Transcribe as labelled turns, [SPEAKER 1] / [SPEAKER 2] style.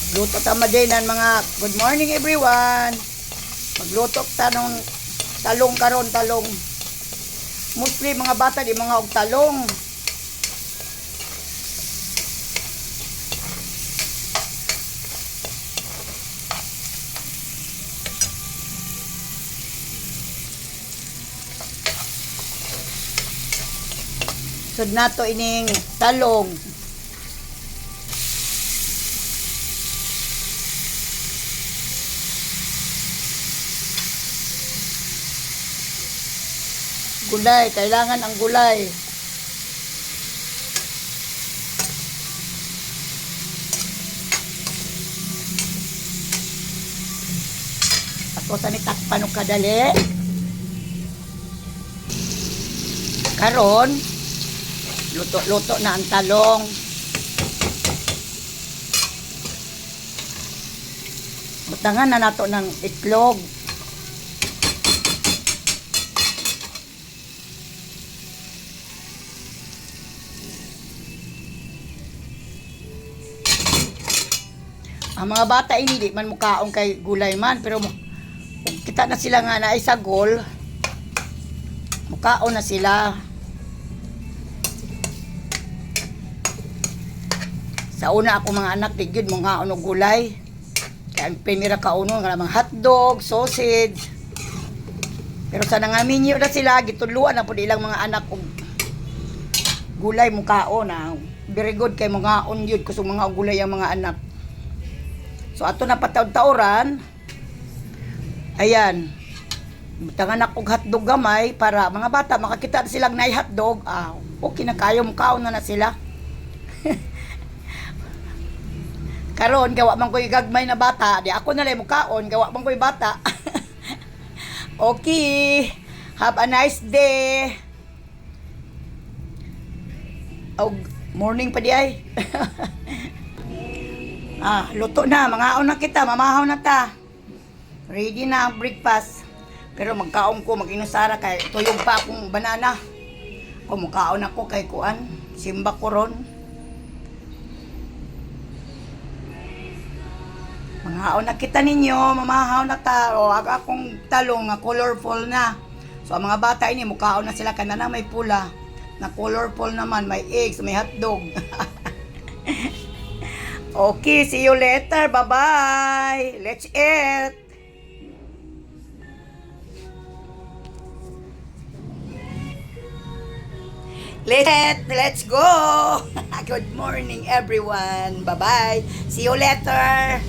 [SPEAKER 1] Luto ta madinan mga good morning everyone. Magluto ta nung talong karon talong. Mostly mga bata di mga og talong. Sud nato ining talong. Gulay, kailangan ang gulay. Ako sa ni takpan og kadali. Karon luto-luto na ang talong. Butangan na nato ng itlog. Ang mga bata hindi man mukaon kay gulay man, pero kita na sila nga na sa gol, mukaon na sila. Sa una ako mga anak, tigid mga ano gulay. Kaya pinira kauno nga mga hotdog, sausage. Pero sa nangaminyo na sila, gituluan na po ilang mga anak og gulay mukaon na. Very good kay mga yun kusog mga gulay ang mga anak. So ato na pataw-tauran. Ayan. Tangan ako hotdog gamay para mga bata makakita silang nay hotdog. Okay na kayo mukaon na sila. Karon gawa man ko'y gagmay na bata, di ako na lang mukaon, gawa man ko'y bata. Okay. Have a nice day. Oh, morning pa di ay. Luto na, mangaon na kita, mamahaw na ta. Ready na ang breakfast. Pero magkaon ko, mag-inusara kay tuyog pa akong banana. Kung mukaon ako kay kuan, simba ko ron. Mangaon na kita ninyo, mamahaw na ta. O akong talong nga colorful na. So ang mga bata ini mukaon na sila kanana may pula. Na colorful naman, may eggs, may hotdog. Okay, see you later. Bye-bye. Let's eat. Let's go. Good morning everyone. Bye-bye. See you later.